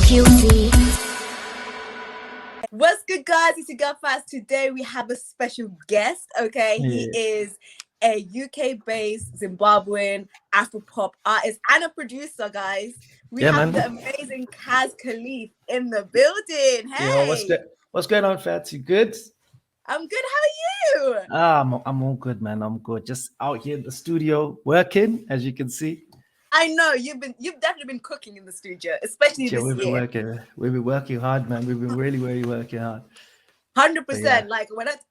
guilty. What's good, guys? It's your girl Fast. Today we have a special guest. Okay, he is a UK-based Zimbabwean Afropop artist and a producer, guys. We have the amazing Kazz Khalif in the building. Hey, yo, what's going on, Fats? You good? I'm good. How are you? I'm all good, man. I'm good. Just out here in the studio working, as you can see. I know you've definitely been cooking in the studio, especially this year. We've been working hard, man. We've been really working hard. 100%. Like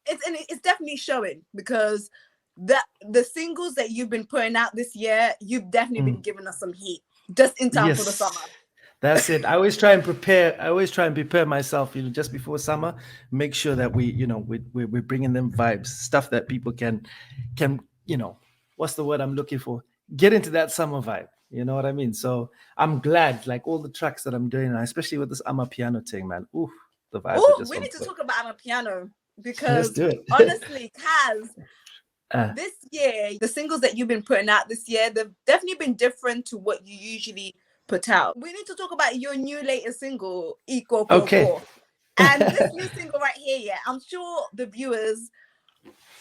it's definitely showing, because the singles that you've been putting out this year, you've definitely been giving us some heat just in time for the summer. That's it. I always try and prepare myself, just before summer, make sure that we're bringing them vibes, stuff that people can, what's the word I'm looking for? Get into that summer vibe. You know what I mean? So I'm glad, like all the tracks that I'm doing, especially with this Amapiano thing, man. Ooh, the vibes are just we need to talk about Amapiano, because let's do it. Honestly, Kazz, this year, the singles that you've been putting out this year, they've definitely been different to what you usually put out. We need to talk about your new latest single, Ikhoko. Okay. And this new single right here, I'm sure the viewers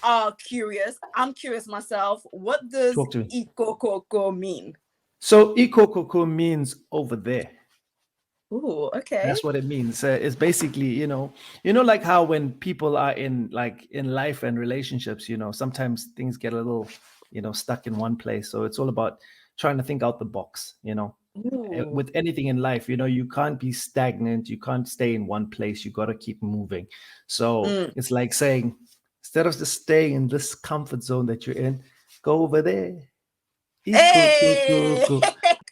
are curious. I'm curious myself. What does Ikhoko mean? So Ikhoko means over there. Oh, okay. That's what it means. It's basically, like how when people are in life and relationships, sometimes things get a little, stuck in one place. So it's all about trying to think out the box, With anything in life, you can't be stagnant. You can't stay in one place. You got to keep moving. So it's like saying, instead of just staying in this comfort zone that you're in, go over there. Hey!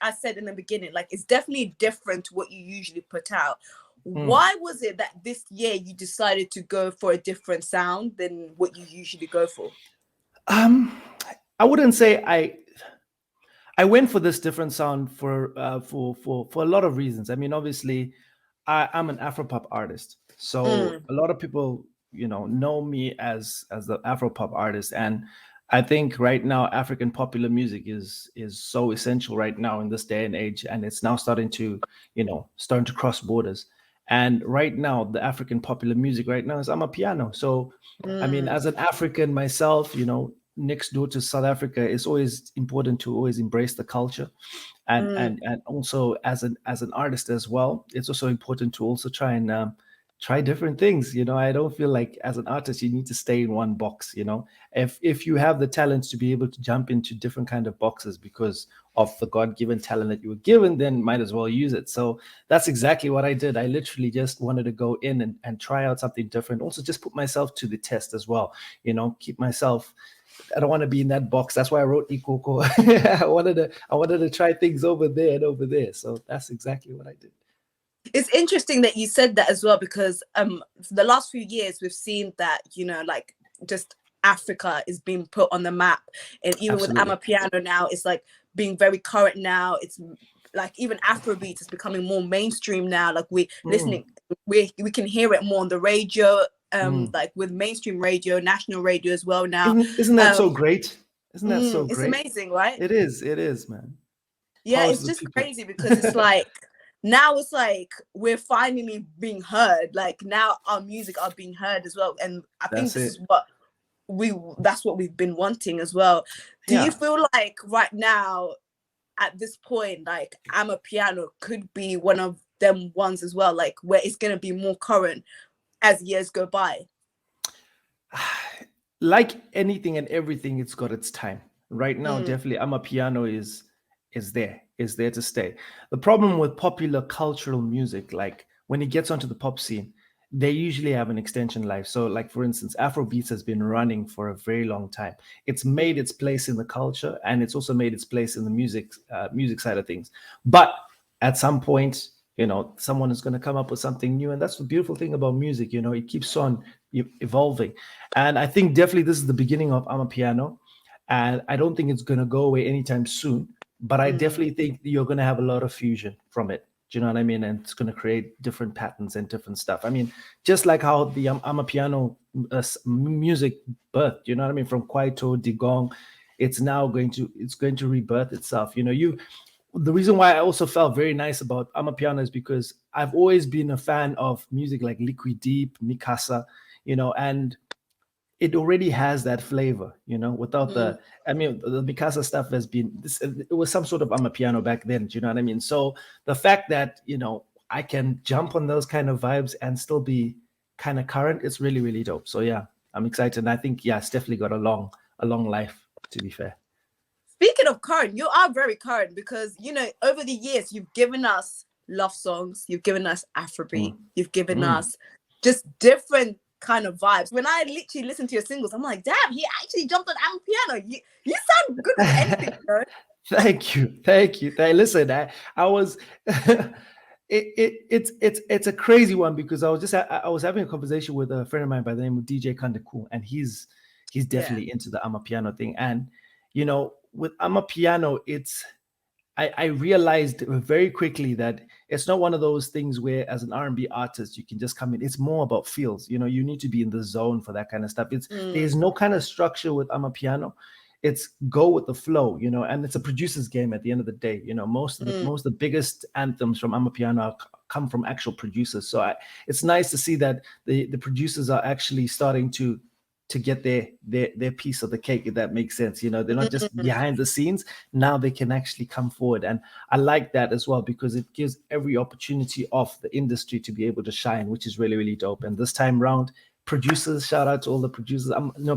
I said in the beginning, like, it's definitely different to what you usually put out. Why was it that this year you decided to go for a different sound than what you usually go for? I wouldn't say I went for this different sound for a lot of reasons. I mean, obviously, I'm an Afropop artist, so a lot of people, know me as the Afropop artist, and I think right now African popular music is so essential right now in this day and age, and it's now starting to cross borders. And right now, the African popular music right now is Amapiano. So, I mean, as an African myself, next door to South Africa, it's always important to always embrace the culture, and also as an artist as well, it's also important to also try and try different things. I don't feel like as an artist you need to stay in one box. If you have the talent to be able to jump into different kind of boxes because of the God-given talent that you were given, then might as well use it. So that's exactly what I did. I literally just wanted to go in and try out something different. Also just put myself to the test as well. Keep myself. I don't want to be in that box. That's why I wrote Ikhoko. I wanted to try things over there and over there. So that's exactly what I did. It's interesting that you said that as well, because for the last few years we've seen that like just Africa is being put on the map, and even with Amapiano now, it's like being very current now. It's like even Afrobeat is becoming more mainstream now. Like we listening, we can hear it more on the radio, like with mainstream radio, national radio as well now. Isn't that so great? Isn't that so great? It's amazing, right? It is, man. Yeah, it's just crazy, because it's like now it's like we're finally being heard. Like now our music are being heard as well, and I think this is that's what we've been wanting as well. Do you feel like right now at this point, like Amapiano could be one of them ones as well, like where it's going to be more current as years go by? Like anything and everything, it's got its time. Right now, definitely Amapiano is there to stay. The problem with popular cultural music, like when it gets onto the pop scene, they usually have an extension life. So like, for instance, Afrobeats has been running for a very long time. It's made its place in the culture, and it's also made its place in the music side of things. But at some point, someone is going to come up with something new. And that's the beautiful thing about music. It keeps on evolving. And I think definitely this is the beginning of Amapiano. And I don't think it's going to go away anytime soon. But I definitely think you're going to have a lot of fusion from it. Do you know what I mean? And it's going to create different patterns and different stuff. I mean, just like how the Amapiano music birthed, you know what I mean? From Kwaito, Digong, it's going to rebirth itself. the reason why I also felt very nice about Amapiano is because I've always been a fan of music like Liquid Deep, Mikasa, and it already has that flavor, without the Mikasa stuff has been it was some sort of Amapiano back then. Do you know what I mean? So the fact that, I can jump on those kind of vibes and still be kind of current, it's really, really dope. So yeah, I'm excited. And I think, it's definitely got a long life, to be fair. Speaking of current, you are very current because, over the years, you've given us love songs, you've given us Afrobeat, you've given us just different kind of vibes. When I literally listen to your singles, I'm like, damn, he actually jumped on Amapiano. You sound good with anything, bro. Thank you. Listen, I was it's a crazy one because I was having a conversation with a friend of mine by the name of DJ Kandeku, and he's definitely into the Amapiano thing. And with Amapiano, I realized very quickly that it's not one of those things where, as an R&B artist, you can just come in. It's more about feels. You need to be in the zone for that kind of stuff. There's no kind of structure with Amapiano. It's go with the flow, and it's a producer's game at the end of the day. Most of the biggest anthems from Amapiano come from actual producers. So it's nice to see that the producers are actually starting to get their piece of the cake, if that makes sense. They're not just behind the scenes. Now they can actually come forward. And I like that as well, because it gives every opportunity of the industry to be able to shine, which is really, really dope. And this time round, producers, shout out to all the producers.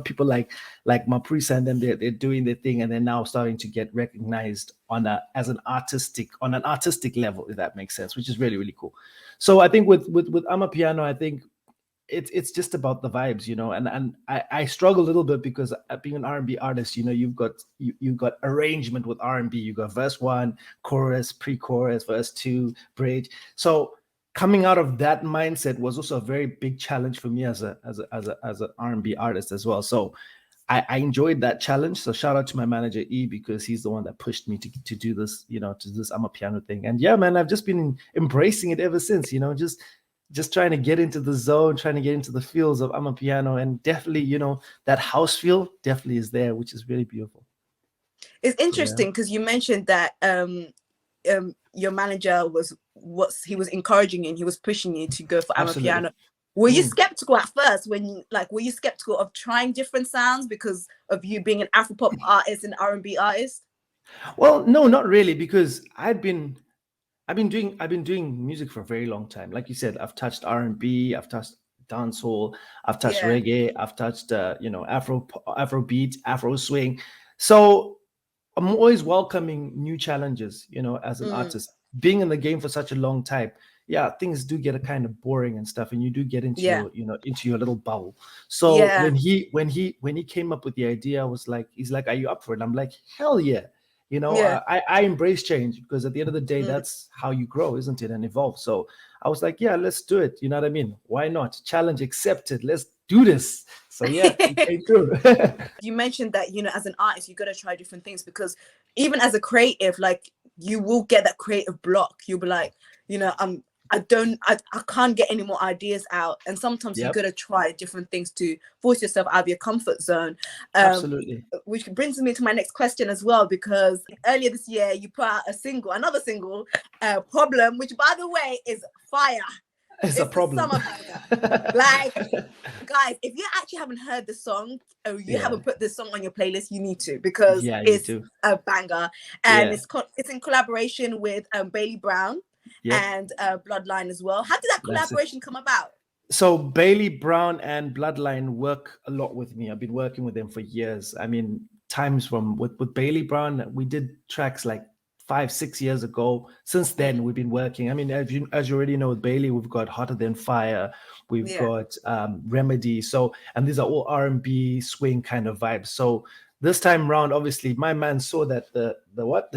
People like Maprisa, and then they're doing their thing, and they're now starting to get recognized on an artistic level, if that makes sense, which is really, really cool. So I think with Amapiano, I think it's just about the vibes, and I struggle a little bit because being an R&B artist, you've got arrangement with R&B. You got verse 1, chorus, pre-chorus, verse 2, bridge. So coming out of that mindset was also a very big challenge for me as an R&B artist as well. So I enjoyed that challenge. So shout out to my manager E, because he's the one that pushed me to do this, to this Amapiano thing. And yeah, man, I've just been embracing it ever since, just trying to get into the zone, trying to get into the feels of Amapiano. And definitely, that house feel definitely is there, which is really beautiful. It's interesting because you mentioned that your manager was encouraging you and he was pushing you to go for Amapiano. Were you skeptical at first were you skeptical of trying different sounds because of you being an Afropop artist and R&B artist? Well, no, not really, because I've been doing music for a very long time. Like you said, I've touched R&B, I've touched dancehall, I've touched reggae, I've touched Afrobeat, Afro swing. So I'm always welcoming new challenges, as an artist. Being in the game for such a long time, things do get a kind of boring and stuff, and you do get into your, into your little bubble. So when he came up with the idea, he's like, are you up for it? I'm like, hell yeah. I embrace change, because at the end of the day, that's how you grow, isn't it? And evolve. So I was like, yeah, let's do it. You know what I mean? Why not? Challenge accepted. Let's do this. So yeah, it came through. You mentioned that, as an artist, you got to try different things, because even as a creative, you will get that creative block. You'll be like, I can't get any more ideas out. And sometimes you got to try different things to force yourself out of your comfort zone. Absolutely. Which brings me to my next question as well, because earlier this year you put out another single, Problem, which by the way is fire. It's a problem. Guys, if you actually haven't heard the song, or you haven't put this song on your playlist, you need to, because it's a banger. And it's in collaboration with Bailey Brown. And Bloodline as well. How did that collaboration come about? So Bailey Brown and Bloodline work a lot with me. I've been working with them for years. I mean, times with Bailey Brown, we did tracks like 5-6 years ago. Since then, we've been working. I mean, as you already know, with Bailey, we've got Hotter Than Fire, we've got Remedy. So, and these are all R&B swing kind of vibes. So this time round, obviously, my man saw that the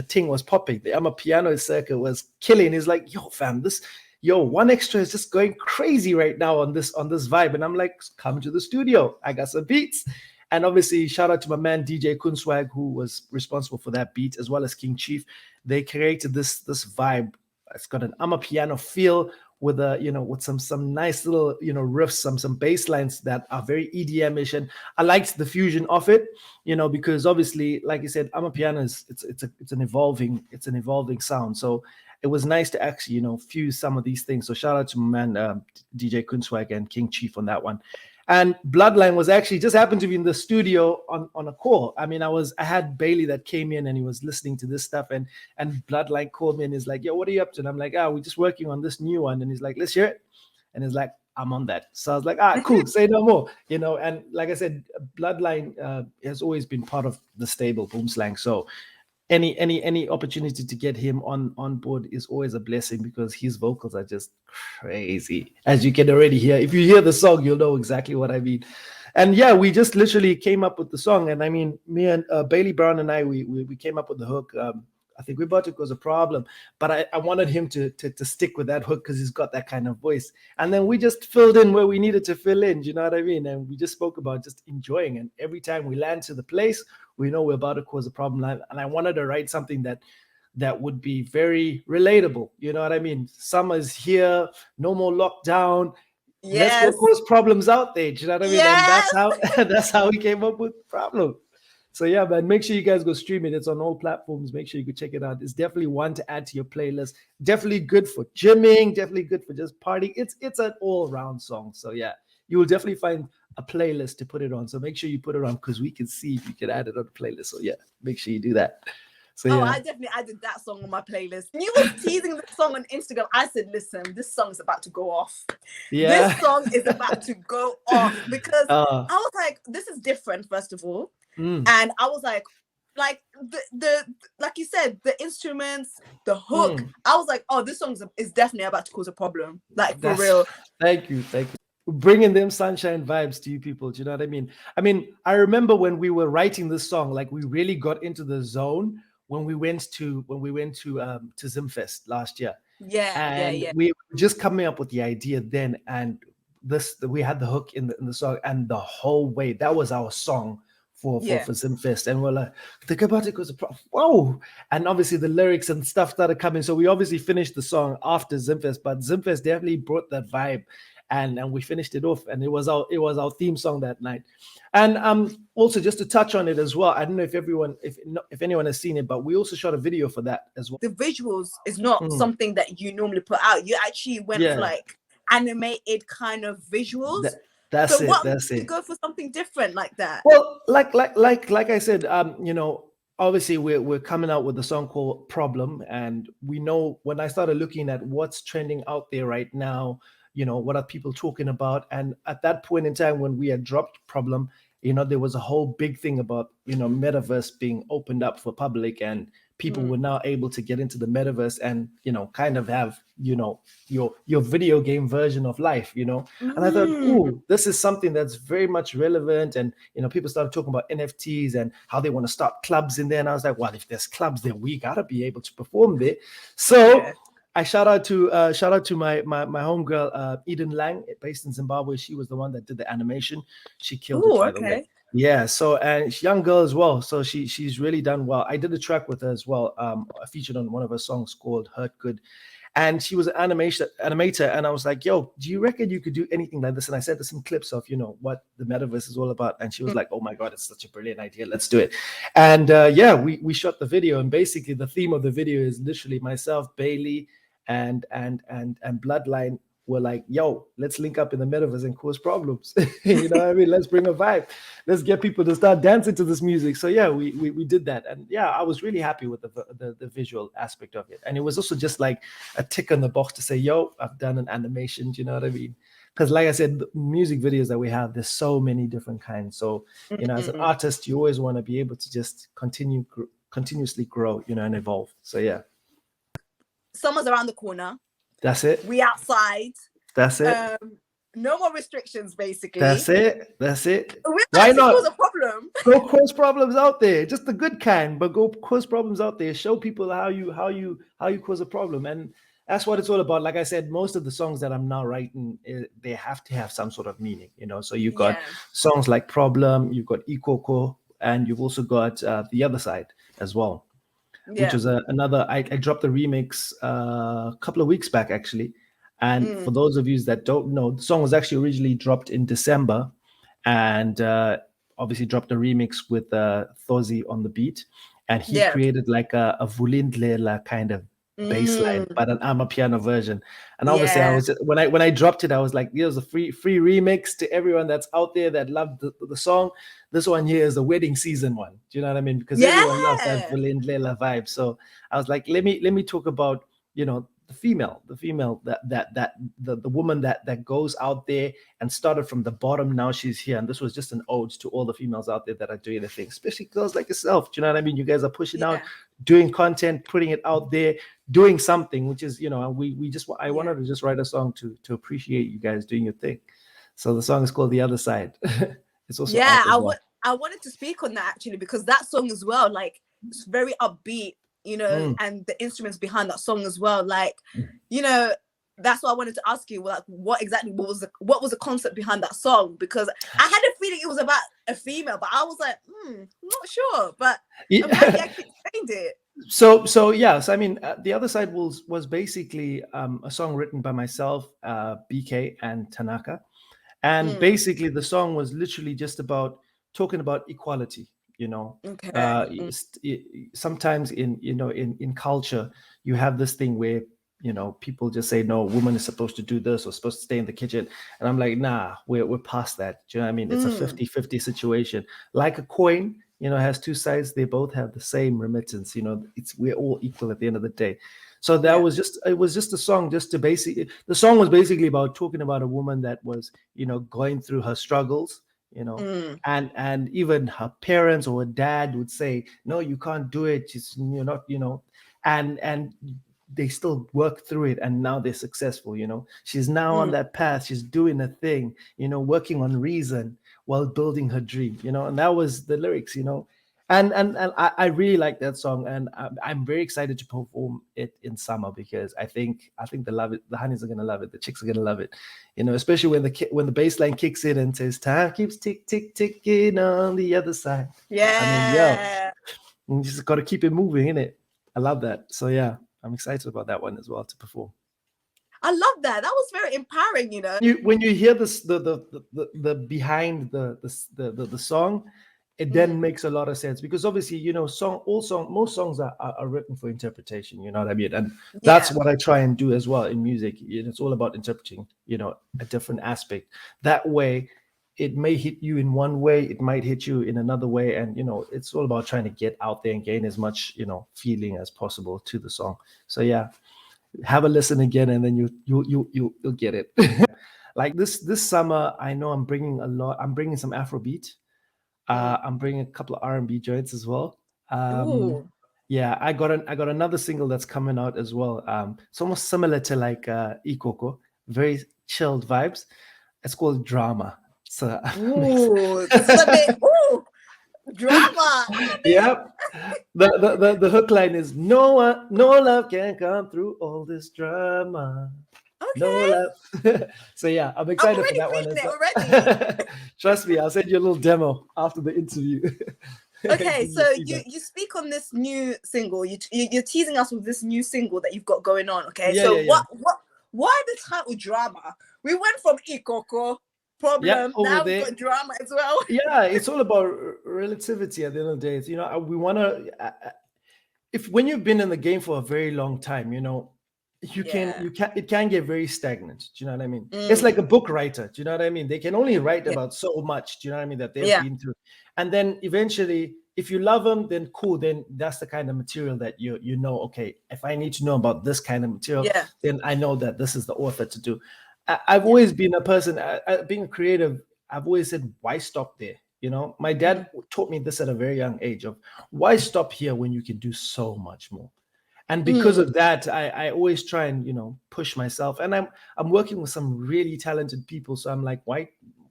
thing was popping. The Amapiano circuit was killing. He's like, yo, fam, One Extra is just going crazy right now on this vibe. And I'm like, come to the studio. I got some beats. And obviously, shout out to my man DJ Kunswag, who was responsible for that beat, as well as King Chief. They created this vibe. It's got an Amapiano feel with a, with some nice little, riffs, some bass lines that are very EDM-ish, and I liked the fusion of it, because obviously, like you said, Amapiano it's an evolving sound. So it was nice to actually, fuse some of these things. So shout out to my man, DJ Kunswag and King Chief on that one. And Bloodline was actually just happened to be in the studio on a call. I mean, I had Bailey that came in and he was listening to this stuff, and Bloodline called me and he's like, "Yo, what are you up to?" And I'm like, "We're just working on this new one." And he's like, "Let's hear it." And he's like, "I'm on that." So I was like, cool, say no more, And like I said, Bloodline has always been part of the stable, Boom Slang. So any opportunity to get him on board is always a blessing, because his vocals are just crazy, as you can already hear. If you hear the song, you'll know exactly what I mean. And yeah, we just literally came up with the song. And I mean, me and Bailey Brown and I, we came up with the hook. I think we thought it was a problem, but I wanted him to stick with that hook because he's got that kind of voice. And then we just filled in where we needed to fill in, you know what I mean? And we just spoke about just enjoying. And every time we land to the place, we know we're about to cause a problem. And I wanted to write something that would be very relatable, you know what I mean? Summer's here, no more lockdown. Yes. Let's go cause problems out there, do you know what I mean? Yes. And that's how we came up with Problem. So yeah, man, make sure you guys go stream it. It's on all platforms. Make sure you go check it out. It's definitely one to add to your playlist. Definitely good for gymming. Definitely good for just partying. It's an all-round song. So yeah, you will definitely find a playlist to put it on. So make sure you put it on, because we can see if you can add it on the playlist. So yeah, make sure you do that. So yeah. I definitely added that song on my playlist. When you were teasing the song on Instagram, I said, "Listen, this song is about to go off. Yeah. This song is about to go off," because I was like, "This is different." First of all. And I was like the like you said, the instruments, the hook. I was like, "Oh, this song is definitely about to cause a problem." Like, for real. Thank you. Bringing them sunshine vibes to you people. Do you know what I mean? I remember when we were writing this song, like we really got into the zone when we went to Zimfest last year. Yeah. We were just coming up with the idea then, and we had the hook in the song, and the whole way that was our song for Zimfest. And we're like, think about it, because whoa. And obviously the lyrics and stuff started coming. So we obviously finished the song after Zimfest, but Zimfest definitely brought that vibe. And we finished it off, and it was our theme song that night. And also, just to touch on it as well, I don't know if anyone has seen it, but we also shot a video for that as well. The visuals is not something that you normally put out. You actually went for like animated kind of visuals. That's it. That's it. Go for something different like that. Well, like I said, obviously we're coming out with a song called Problem, and we know, when I started looking at what's trending out there right now, what are people talking about? And at that point in time, when we had dropped Problem, there was a whole big thing about, metaverse being opened up for public, and people were now able to get into the metaverse and, kind of have, your video game version of life, And I thought, ooh, this is something that's very much relevant. And, people started talking about NFTs and how they want to start clubs in there. And I was like, well, if there's clubs there, we got to be able to perform there. So I shout out to my homegirl, Eden Lang, based in Zimbabwe. She was the one that did the animation. She killed it, by the way. Yeah, so, and she's a young girl as well, so she's really done well. I did a track with her as well. I featured on one of her songs called Hurt Good, and she was an animator. And I was like, "Yo, do you reckon you could do anything like this?" And I sent her some clips of what the metaverse is all about, and she was like, "Oh my god, it's such a brilliant idea. Let's do it." And we shot the video, and basically the theme of the video is literally myself, Bailey, and Bloodline. We're like, "Yo, let's link up in the metaverse and cause problems." You know what I mean? Let's bring a vibe. Let's get people to start dancing to this music. So yeah, we did that. And yeah, I was really happy with the visual aspect of it. And it was also just like a tick on the box to say, "Yo, I've done an animation." Do you know what I mean? Because like I said, the music videos that we have, there's so many different kinds. So, as an artist, you always want to be able to just continuously grow, and evolve. So yeah. Summer's around the corner. That's it. We outside. That's it. No more restrictions, basically. That's it. Why not cause a problem? Go cause problems out there, just the good kind, but go cause problems out there. Show people how you cause a problem, and that's what it's all about. Like I said, most of the songs that I'm now writing, they have to have some sort of meaning, So you got songs like Problem, you've got Ikhoko, and you've also got the other side as well. Which was another. I dropped the remix a couple of weeks back, actually, And for those of you that don't know, the song was actually originally dropped in December, and obviously dropped a remix with Thozi on the beat, and he created like a Vulindlela kind of bass line, but an Amapiano version. And obviously, I was just, when I dropped it, I was like, here's a free remix to everyone that's out there that loved the song. This one here is the wedding season one. Do you know what I mean? Because everyone loves that Vulindlela vibe. So I was like, let me talk about, you know, the female, the woman that goes out there and started from the bottom. Now she's here, and this was just an ode to all the females out there that are doing the thing, especially girls like yourself. Do you know what I mean? You guys are pushing out, doing content, putting it out there, doing something, which is, you know, I wanted to just write a song to appreciate you guys doing your thing. So the song is called The Other Side. It's also I wanted to speak on that actually, because that song as well, like, it's very upbeat, you know, and the instruments behind that song as well, like, you know, that's what I wanted to ask you, like, what was the concept behind that song? Because I had a feeling it was about a female, but I was like, not sure, but I'm glad you actually explained it. So yes, I mean, The Other Side was basically a song written by myself, BK, and Tanaka, and basically the song was literally just about talking about equality. You know, sometimes in culture, you have this thing where, you know, people just say, no, woman is supposed to do this or supposed to stay in the kitchen. And I'm like, nah, we're past that. Do you know what I mean? It's a 50-50 situation. Like a coin, you know, has two sides. They both have the same remittance. You know, we're all equal at the end of the day. So that was just a song just to the song was basically about talking about a woman that was, you know, going through her struggles, you know, and even her parents or her dad would say, no, you can't do it. You're not, you know, and they still work through it, and now they're successful. You know, she's now on that path. She's doing a thing, you know, working on reason while building her dream, you know, and that was the lyrics, you know. And I really like that song, and I'm very excited to perform it in summer, because I think they love it. The honeys are gonna love it. The chicks are gonna love it, you know. Especially when the bass line kicks in and says, "Time keeps ticking on the other side." Yeah, I mean, you just got to keep it moving, innit? I love that. So yeah, I'm excited about that one as well to perform. I love that. That was very empowering, you know. When you hear this, the behind the song, it then makes a lot of sense, because obviously, you know, most songs are written for interpretation, you know what I mean? And that's what I try and do as well in music. It's all about interpreting, you know, a different aspect. That way, it may hit you in one way, it might hit you in another way. And, you know, it's all about trying to get out there and gain as much, you know, feeling as possible to the song. So yeah, have a listen again, and then you'll get it. Like this summer, I know I'm bringing some Afrobeat. I'm bringing a couple of R&B joints as well. Yeah, I got another single that's coming out as well. It's almost similar to like Ikhoko, very chilled vibes. It's called Drama. So drama. Yep. The hook line is no love can come through all this drama. Okay. No love. So yeah, I'm excited for that one. Already. Trust me, I'll send you a little demo after the interview. Okay, so you speak on this new single. You're teasing us with this new single that you've got going on. Okay, why the title Drama? We went from Ikhoko problem, now we've got drama as well. Yeah, it's all about relativity at the end of the day. You know, we want to. When you've been in the game for a very long time, you know, it can get very stagnant. Do you know what I mean? It's like a book writer. Do you know what I mean? They can only write about so much. Do you know what I mean? That they've been through, and then eventually, if you love them, then cool. Then that's the kind of material that you know. Okay, if I need to know about this kind of material, then I know that this is the author to do. I've always been a person, being a creative. I've always said, why stop there? You know, my dad taught me this at a very young age of why stop here when you can do so much more. And because of that, I always try and, you know, push myself. And I'm working with some really talented people. So I'm like, why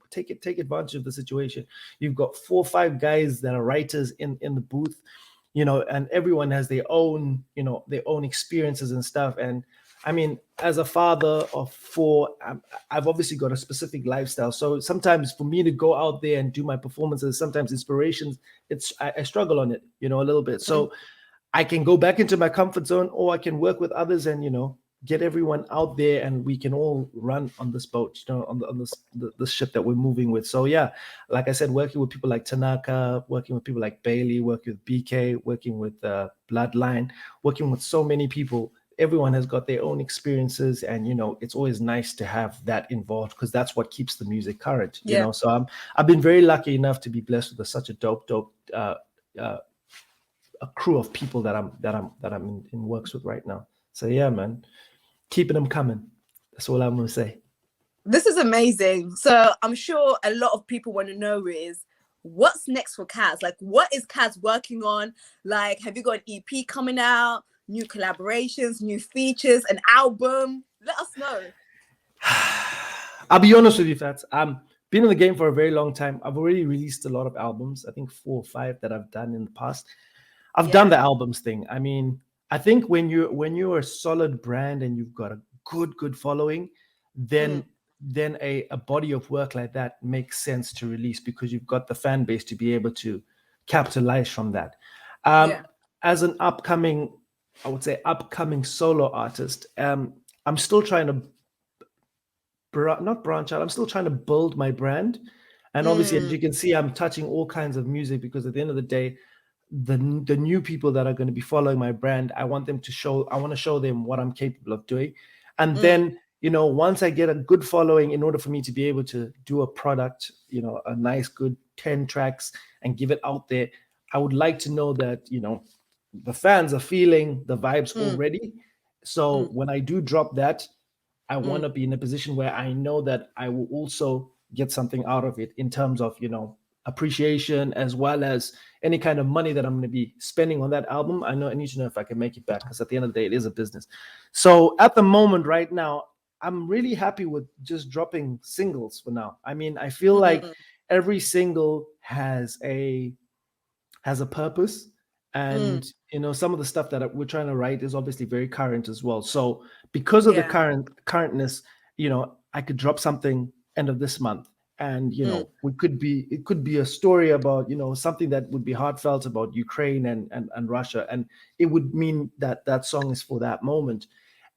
take advantage of the situation? You've got 4 or 5 guys that are writers in the booth, you know, and everyone has their own, you know, their own experiences and stuff. And I mean, as a father of 4, I've obviously got a specific lifestyle. So sometimes for me to go out there and do my performances, sometimes inspirations, I struggle on it, you know, a little bit. So I can go back into my comfort zone, or I can work with others and, you know, get everyone out there, and we can all run on this boat, on this ship that we're moving with. So yeah, like I said, working with people like Tanaka, working with people like Bailey, working with BK, working with Bloodline, working with so many people. Everyone has got their own experiences, and it's always nice to have that involved, because that's what keeps the music current. So I've been very lucky enough to be blessed with such a dope a crew of people that I'm in works with right now. So yeah, man, keeping them coming. That's all I'm gonna say. This is amazing. So I'm sure a lot of people want to know is, what's next for Kazz? Like, what is Kazz working on? Like, have you got an EP coming out, new collaborations, new features, an album? Let us know. I'll be honest with you, Fats. Been in the game for a very long time. I've already released a lot of albums. I think 4 or 5 that I've done in the past. I've done the albums thing. I mean, I think when you're a solid brand and you've got a good following, then a body of work like that makes sense to release, because you've got the fan base to be able to capitalize from that. As an upcoming solo artist, I'm still trying to not branch out. I'm still trying to build my brand. And obviously, as you can see, I'm touching all kinds of music, because at the end of the day, the new people that are going to be following my brand, I want to show them what I'm capable of doing. And then, once I get a good following, in order for me to be able to do a product, a nice, good 10 tracks and give it out there, I would like to know that, the fans are feeling the vibes already. So when I do drop that, I want to be in a position where I know that I will also get something out of it, in terms of, appreciation, as well as any kind of money that I'm going to be spending on that album. I need to know if I can make it back, because at the end of the day, it is a business. So at the moment right now, I'm really happy with just dropping singles for now. I mean, I feel like every single has a purpose. And some of the stuff that we're trying to write is obviously very current as well. So because of the currentness, I could drop something end of this month, and it could be a story about something that would be heartfelt about Ukraine and Russia, and it would mean that song is for that moment.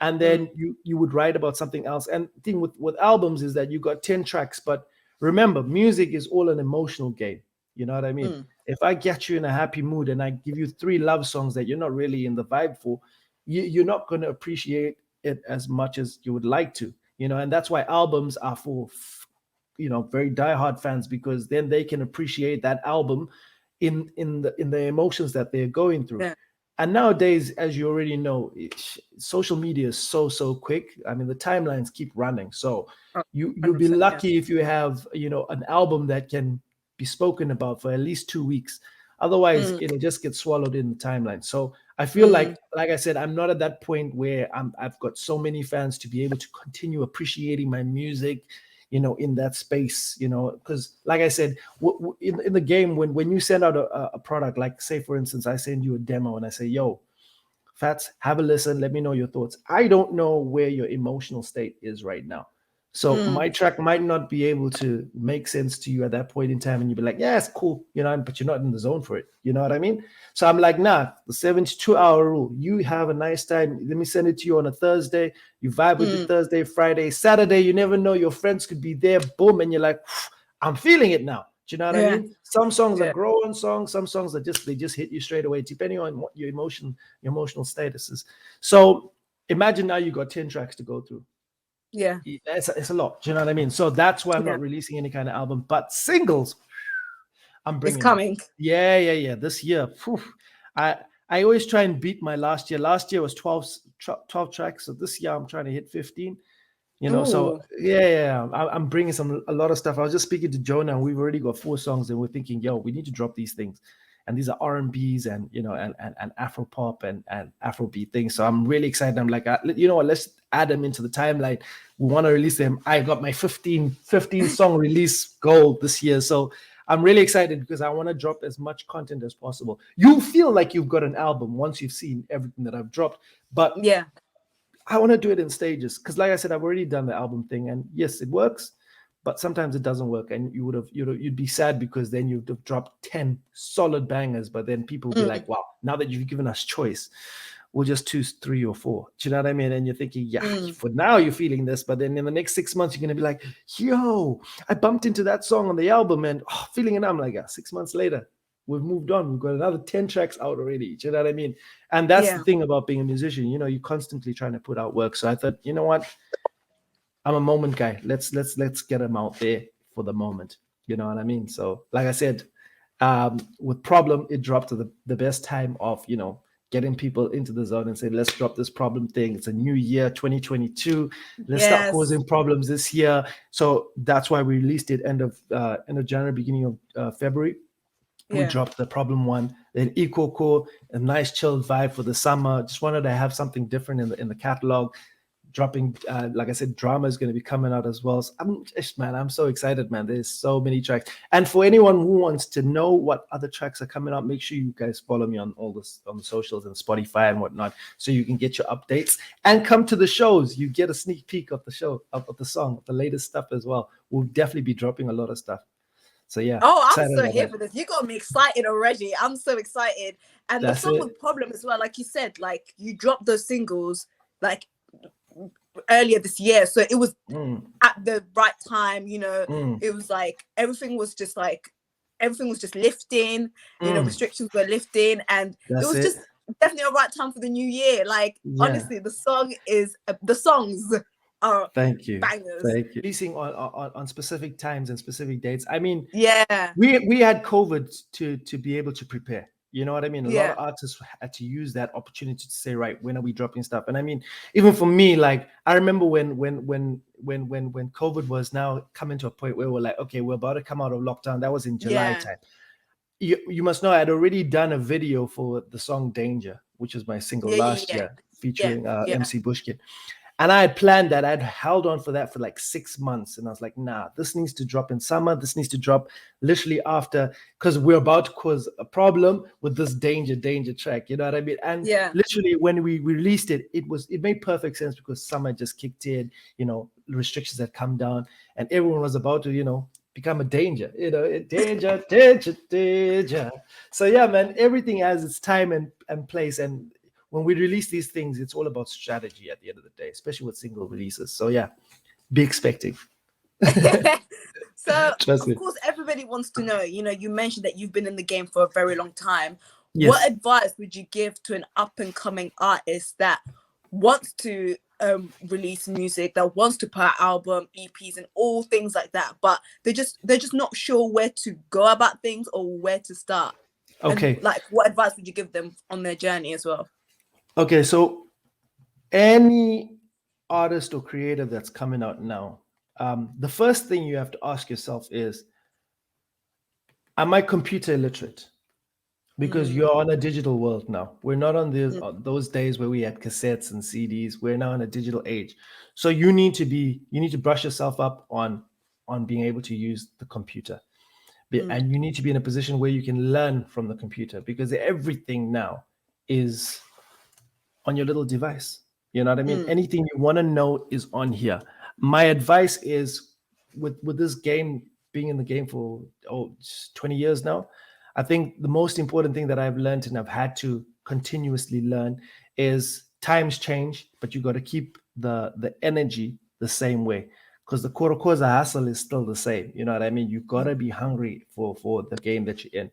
And then you would write about something else. And the thing with albums is that you got 10 tracks, but remember, music is all an emotional game. You know what I mean? If I get you in a happy mood and I give you 3 love songs that you're not really in the vibe for, you're not going to appreciate it as much as you would like to, and that's why albums are for, very diehard fans, because then they can appreciate that album in the emotions that they're going through. Yeah. And nowadays, as you already know, social media is so quick. I mean, the timelines keep running. So you'll be lucky if you have, an album that can be spoken about for at least 2 weeks. Otherwise, it'll just get swallowed in the timeline. So I feel like I said, I'm not at that point where I've got so many fans to be able to continue appreciating my music, in that space, because like I said, in the game, when you send out a product, like say, for instance, I send you a demo and I say, yo, Fats, have a listen, let me know your thoughts. I don't know where your emotional state is right now. So my track might not be able to make sense to you at that point in time, and you'll be like, yeah, it's cool, but you're not in the zone for it. You know what I mean? So I'm like, nah, the 72-hour rule. You have a nice time. Let me send it to you on a Thursday. You vibe with it Thursday, Friday, Saturday. You never know. Your friends could be there. Boom. And you're like, I'm feeling it now. Do you know what I mean? Some songs are growing songs. Some songs are they just hit you straight away, depending on what your emotional status is. So imagine now you got 10 tracks to go through. Yeah, it's a lot. Do you know what I mean? So that's why I'm not releasing any kind of album, but singles, I'm bringing. It's coming. Yeah. This year, I always try and beat my last year. Last year was 12 tracks. So this year I'm trying to hit 15. So I'm bringing a lot of stuff. I was just speaking to Jonah, and we've already got 4 songs, and we're thinking, yo, we need to drop these things. And these are R&Bs and and Afro pop and Afrobeat things. So I'm really excited. I'm like, you know what? Let's add them into the timeline. We want to release them. I got my 15 song release goal this year. So I'm really excited, because I want to drop as much content as possible. You feel like you've got an album once you've seen everything that I've dropped, but I want to do it in stages, because like I said, I've already done the album thing, and yes, it works. But sometimes it doesn't work, and you'd be sad, because then you'd have dropped 10 solid bangers, but then people would be like, wow, now that you've given us choice, we'll just choose 3 or 4. Do you know what I mean? And you're thinking, yeah, for now you're feeling this, but then in the next 6 months, you're going to be like, yo, I bumped into that song on the album and feeling it. I'm like, 6 months later, we've moved on. We've got another 10 tracks out already. Do you know what I mean? And that's the thing about being a musician. You know, you're constantly trying to put out work. So I thought, you know what? I'm a moment guy. Let's get them out there for the moment. You know what I mean? So like I said, with Problem, it dropped to the best time of, you know, getting people into the zone and say, let's drop this Problem thing. It's a new year, 2022. Let's start causing problems this year. So that's why we released it end of January, beginning of February. We dropped the Problem one, then Ikhoko, a nice chilled vibe for the summer. Just wanted to have something different in the catalog. Dropping, like I said, Drama is going to be coming out as well. So I'm so excited, man. There's so many tracks. And for anyone who wants to know what other tracks are coming out, make sure you guys follow me on all this, on the socials and Spotify and whatnot, so you can get your updates and come to the shows. You get a sneak peek of the show, of the song, of the latest stuff as well. We'll definitely be dropping a lot of stuff. So yeah. Oh, I'm so here for this. You got me excited already. I'm so excited. And the song with Problem as well, like you said, like you dropped those singles like earlier this year, so it was at the right time. You know, it was like everything was just lifting. You know, restrictions were lifting, and it was just definitely a right time for the new year. Like honestly, the songs are thank you bangers. Thank you. Releasing on specific times and specific dates. I mean, we had COVID to be able to prepare. You know what I mean? A lot of artists had to use that opportunity to say, right, when are we dropping stuff? And I mean, even for me, like I remember when COVID was now coming to a point where we're like, okay, we're about to come out of lockdown. That was in July time. You must know, I'd already done a video for the song Danger, which was my single last year, featuring MC Bushkin. And I had planned that. I'd held on for that for like 6 months. And I was like, nah, this needs to drop in summer. This needs to drop literally after, because we're about to cause a problem with this danger track. You know what I mean? And literally when we released it, it made perfect sense because summer just kicked in, you know, restrictions had come down and everyone was about to, you know, become a danger, you know, danger. So yeah, man, everything has its time and place. And when we release these things, it's all about strategy at the end of the day, especially with single releases. So yeah, be expecting. So of course, everybody wants to know, you know, you mentioned that you've been in the game for a very long time. What advice would you give to an up and coming artist that wants to release music, that wants to put out album, EPs and all things like that, but they're just not sure where to go about things or where to start? Okay. And, like, what advice would you give them on their journey as well? Okay, so any artist or creator that's coming out now, the first thing you have to ask yourself is, am I computer illiterate? Because you're on a digital world now. We're not on those days where we had cassettes and CDs. We're now in a digital age. So you need to brush yourself up on being able to use the computer. And you need to be in a position where you can learn from the computer, because everything now is on your little device. You know what I mean? Anything you want to know is on here. My advice is, with this game, being in the game for 20 years now, I think the most important thing that I've learned and I've had to continuously learn is times change, but you got to keep the energy the same way, because the Korokoza hustle is still the same. You know what I mean? You got to be hungry for the game that you're in.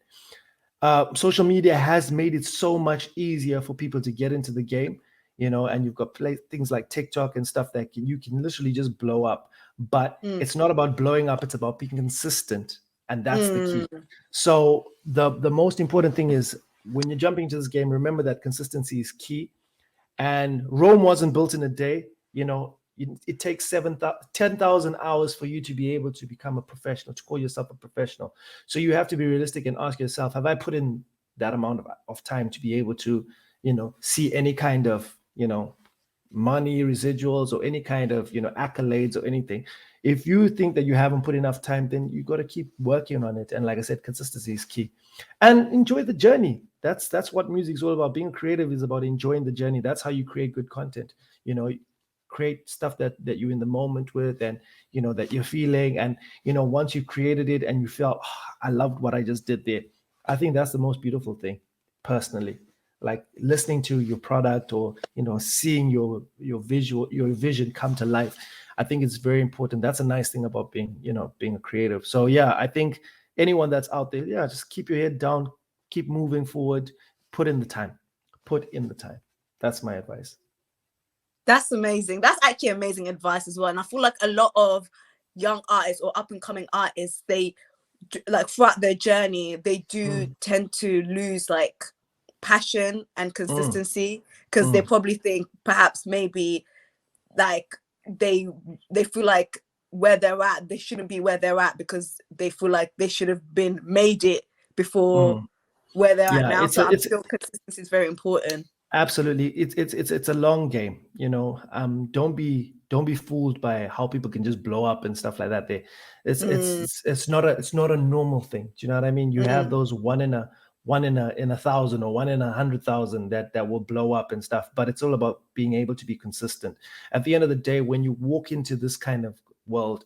Social media has made it so much easier for people to get into the game, you know, and you've got things like TikTok and stuff that you can literally just blow up. But it's not about blowing up, it's about being consistent. And that's the key. So the most important thing is, when you're jumping into this game, remember that consistency is key. And Rome wasn't built in a day. You know, it takes 10,000 hours for you to be able to become a professional, to call yourself a professional. So you have to be realistic and ask yourself, have I put in that amount of time to be able to, you know, see any kind of, you know, money, residuals, or any kind of, you know, accolades or anything? If you think that you haven't put enough time, then you got to keep working on it. And like I said, consistency is key. And enjoy the journey. That's what music is all about. Being creative is about enjoying the journey. That's how you create good content. You know, create stuff that you're in the moment with, and, you know, that you're feeling. And, you know, once you created it and you felt, I loved what I just did there, I think that's the most beautiful thing, personally. like listening to your product, or seeing your vision come to life. I think it's very important. That's a nice thing about being a creative. So yeah, I think anyone that's out there, yeah, just keep your head down, keep moving forward, put in the time. That's my advice. That's amazing. That's actually amazing advice as well. And I feel like a lot of young artists or up and coming artists, they like throughout their journey, they do tend to lose like passion and consistency, because they probably think perhaps maybe like they feel like where they're at, they shouldn't be where they're at, because they feel like they should have been made it before where they're at now. So I feel consistency is very important. Absolutely. It's a long game, don't be fooled by how people can just blow up and stuff like that. It's not a normal thing. Do you know what I mean? You have those one in a 1,000 or 1 in 100,000 that will blow up and stuff, but it's all about being able to be consistent. At the end of the day, when you walk into this kind of world,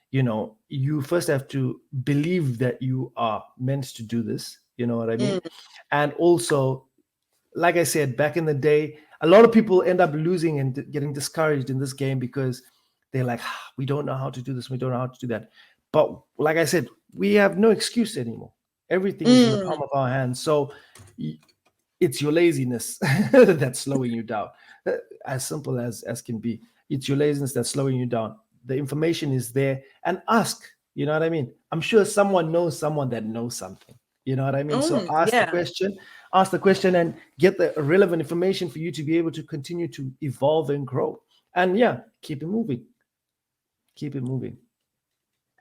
you first have to believe that you are meant to do this, you know what I mean? And also, like I said, back in the day, a lot of people end up losing and getting discouraged in this game because they're like, we don't know how to do this, we don't know how to do that. But like I said, we have no excuse anymore. Everything is in the palm of our hands. So it's your laziness that's slowing you down. As simple as can be. It's your laziness that's slowing you down. The information is there, and ask. You know what I mean? I'm sure someone knows someone that knows something. You know what I mean? So ask the question and get the relevant information for you to be able to continue to evolve and grow. And yeah, keep it moving.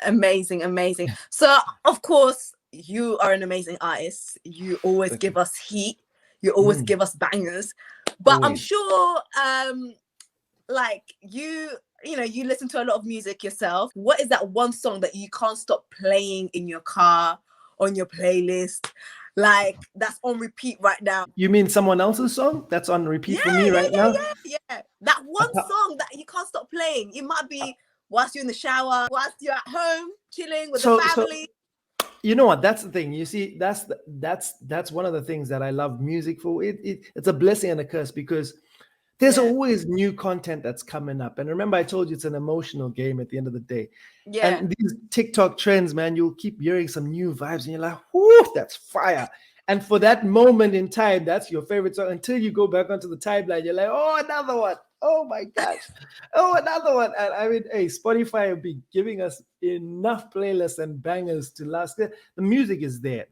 Amazing. So of course, you are an amazing artist. You always give us heat. You always give us bangers. But I'm sure like you listen to a lot of music yourself. What is that one song that you can't stop playing in your car, on your playlist, like that's on repeat right now? You mean someone else's song that's on repeat for me right now? Yeah. That one song that you can't stop playing. It might be whilst you're in the shower, whilst you're at home chilling with the family. You know what? That's the thing. You see, that's one of the things that I love music for. It's a blessing and a curse, because there's always new content that's coming up. And remember, I told you it's an emotional game at the end of the day. Yeah. And these TikTok trends, man, you'll keep hearing some new vibes and you're like, whoo, that's fire. And for that moment in time, that's your favorite song, until you go back onto the timeline. You're like, oh, another one. Oh my gosh. Oh, another one. And I mean, hey, Spotify will be giving us enough playlists and bangers to last. The music is there.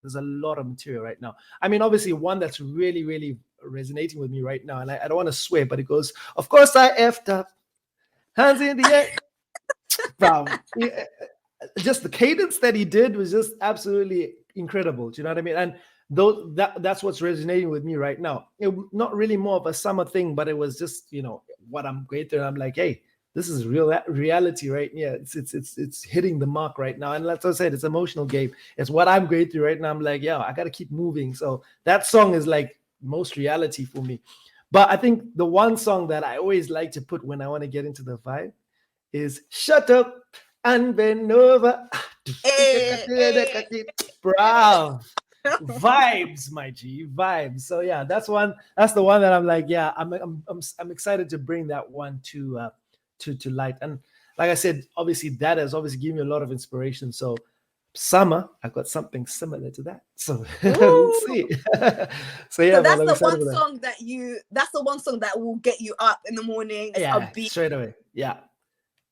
There's a lot of material right now. I mean, obviously, one that's really, really resonating with me right now, and I don't want to swear, but it goes, of course I effed up, hands in the air. Wow. Just the cadence that he did was just absolutely incredible. Do you know what I mean? And that's what's resonating with me right now. Not really more of a summer thing, but it was just, what I'm going through. I'm like, hey, this is real reality right here. It's hitting the mark right now. And like I said, it's an emotional game. It's what I'm going through right now. I'm like, I got to keep moving. So that song is like most reality for me. But I think the one song that I always like to put when I want to get into the vibe is Shut Up and Bend Over. Bro. Vibes, my G, vibes. So yeah, that's the one that I'm like, yeah, I'm excited to bring that one to light. And like I said, obviously that has obviously given me a lot of inspiration. So summer, I've got something similar to that. So we'll see. So yeah, that's the one song that will get you up in the morning. Yeah, straight away. Yeah.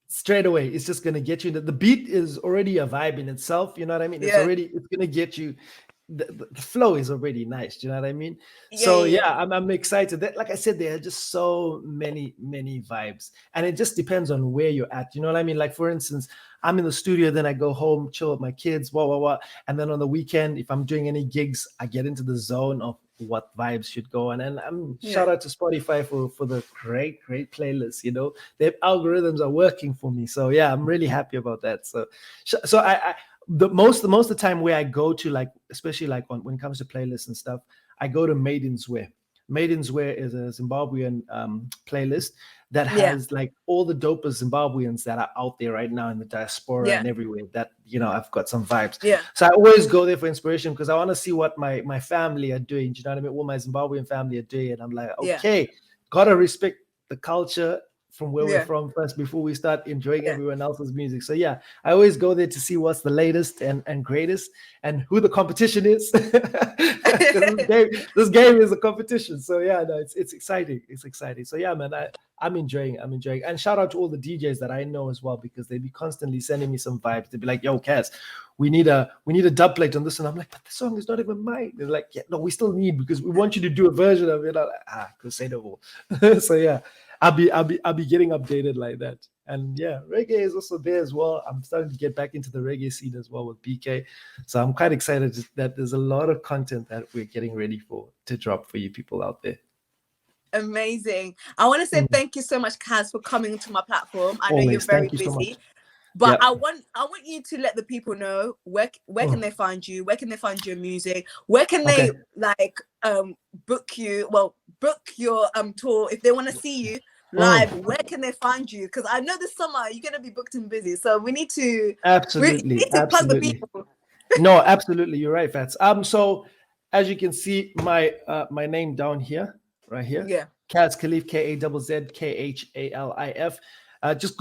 Straight away. It's just gonna get you. The beat is already a vibe in itself. You know what I mean? It's gonna get you. The flow is already nice. Do you know what I mean? I'm excited. That, like I said, there are just so many vibes, and it just depends on where you're at. You know what I mean? Like, for instance, I'm in the studio, then I go home, chill with my kids, and then on the weekend, if I'm doing any gigs, I get into the zone of what vibes should go. And then shout out to Spotify for the great playlist. Their algorithms are working for me, so yeah, I'm really happy about that. So I the most of the time where I go to, like, especially like when it comes to playlists and stuff, I go to Maiden's Wear. Maidens Wear is a Zimbabwean playlist that has like all the dopest Zimbabweans that are out there right now in the diaspora and everywhere that, you know, I've got some vibes. So I always go there for inspiration because I want to see what my family are doing. Do you know what I mean? What my Zimbabwean family are doing. And I'm like, okay, gotta respect the culture from where we're from first before we start enjoying everyone else's music. So yeah, I always go there to see what's the latest and greatest and who the competition is. this game is a competition. So yeah, no, it's exciting. It's exciting. So yeah, man, I'm enjoying. And shout out to all the DJs that I know as well, because they be constantly sending me some vibes. They'd be like, yo, Kazz, we need a dub plate on this. And I'm like, but the song is not even mine. They're like, yeah, no, we still need, because we want you to do a version of it. I'm like, cause say no more. So yeah, I'll be getting updated like that. And yeah, reggae is also there as well. I'm starting to get back into the reggae scene as well with BK. So I'm quite excited that there's a lot of content that we're getting ready to drop for you people out there. Amazing. I want to say thank you so much, Kazz, for coming to my platform. I know you're very busy. But I want you to let the people know where can they find you? Where can they find your music? Where can they like book you? Well, book your tour if they want to see you live. Where can they find you? Because I know this summer you're gonna be booked and busy, so we need to absolutely plug the people. No, absolutely, you're right, Fats. So as you can see, my name down here, right here, Kazz Khalif, Kazz Khalif. Just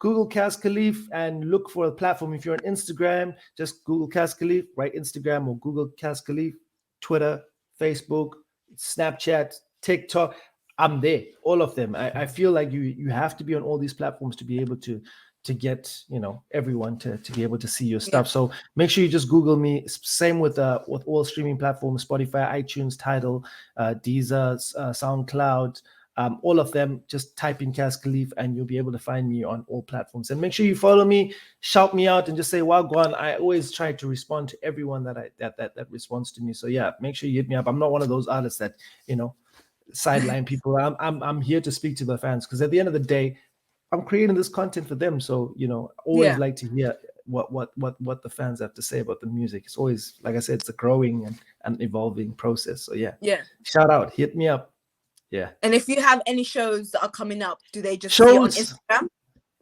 Google Kazz Khalif and look for a platform. If you're on Instagram, just Google Kazz Khalif, right? Instagram, or Google Kazz Khalif, Twitter, Facebook, Snapchat, TikTok. I'm there, all of them. I feel like you have to be on all these platforms to be able to get, you know, everyone to be able to see your stuff. So make sure you just Google me. Same with all streaming platforms, Spotify, iTunes, Tidal, Deezer, SoundCloud. All of them, just type in Kazz Khalif and you'll be able to find me on all platforms. And make sure you follow me, shout me out, and just say Wagwan. I always try to respond to everyone that responds to me. So yeah, make sure you hit me up. I'm not one of those artists that, you know, sideline people. I'm here to speak to the fans, because at the end of the day, I'm creating this content for them. So, you know, always like to hear what the fans have to say about the music. It's always, like I said, it's a growing and evolving process. So yeah, shout out, hit me up. Yeah. And if you have any shows that are coming up, do they just see it on Instagram?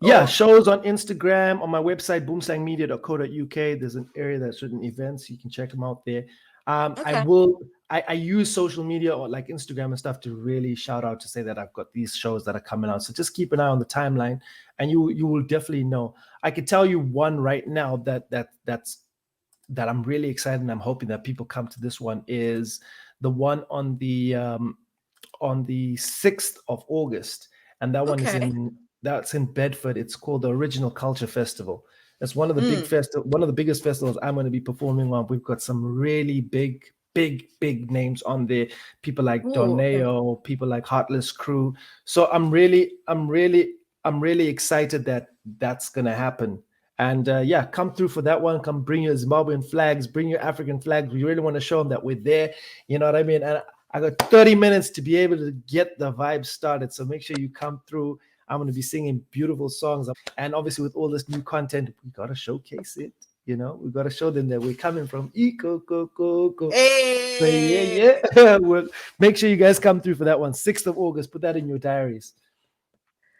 Yeah, shows on Instagram, on my website, boomslangmedia.co.uk. There's an area that's written events. You can check them out there. I use social media or like Instagram and stuff to really shout out to say that I've got these shows that are coming out. So just keep an eye on the timeline and you will definitely know. I could tell you one right now that I'm really excited, and I'm hoping that people come to this one, is the one on the 6th of August. And that one is in Bedford. It's called the Original Culture Festival. It's one of the one of the biggest festivals I'm going to be performing on. We've got some really big names on there. People like Doneo, people like Heartless Crew. So I'm really excited that that's going to happen. And come through for that one. Come bring your Zimbabwean flags, bring your African flags. We really want to show them that we're there. You know what I mean? And I got 30 minutes to be able to get the vibe started. So make sure you come through. I'm going to be singing beautiful songs. And obviously with all this new content, we got to showcase it. You know, we got to show them that we're coming from Ikhoko. Hey. So yeah. Make sure you guys come through for that one. 6th of August. Put that in your diaries.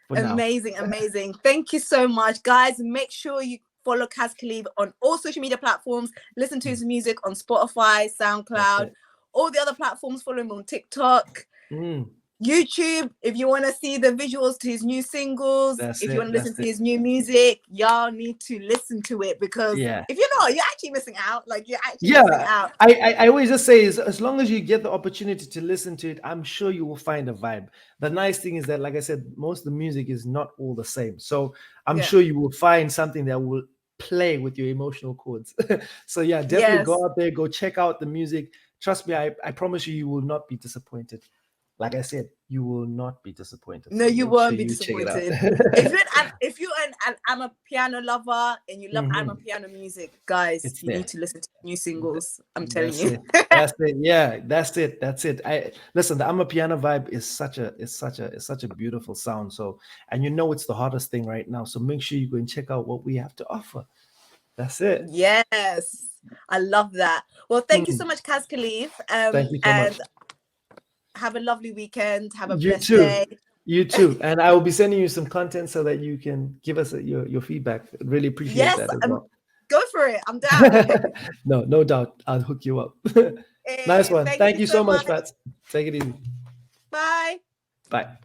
Amazing. Thank you so much, guys. Make sure you follow Kazz Khalif on all social media platforms. Listen to his music on Spotify, SoundCloud, all the other platforms. Follow him on TikTok. YouTube, if you want to see the visuals to his new singles, if you want to listen to his new music, y'all need to listen to it, because if you're not, you're actually missing out. Like, you're actually missing out. I always just say, is as long as you get the opportunity to listen to it, I'm sure you will find a vibe. The nice thing is that, like I said, most of the music is not all the same. So I'm sure you will find something that will play with your emotional chords. So yeah, definitely go out there, go check out the music. Trust me, I promise you will not be disappointed. Like I said, you will not be disappointed. No, you won't be disappointed. If you're an Amapiano lover and you love Amapiano music, guys, you need to listen to new singles. I'm telling you. That's it. Yeah, that's it. Listen, the Amapiano vibe is such a beautiful sound. So, and you know it's the hottest thing right now. So make sure you go and check out what we have to offer. That's it. Yes, I love that. Well, thank you so much, Kazz Khalif. Thank you so much. have a lovely weekend. Have a You blessed too. day. You too. And I will be sending you some content so that you can give us your feedback. I'd really appreciate that as well. Go for it. I'm down. No doubt. I'll hook you up. Nice one. Thank you so much, Fats. Take it easy. Bye. Bye.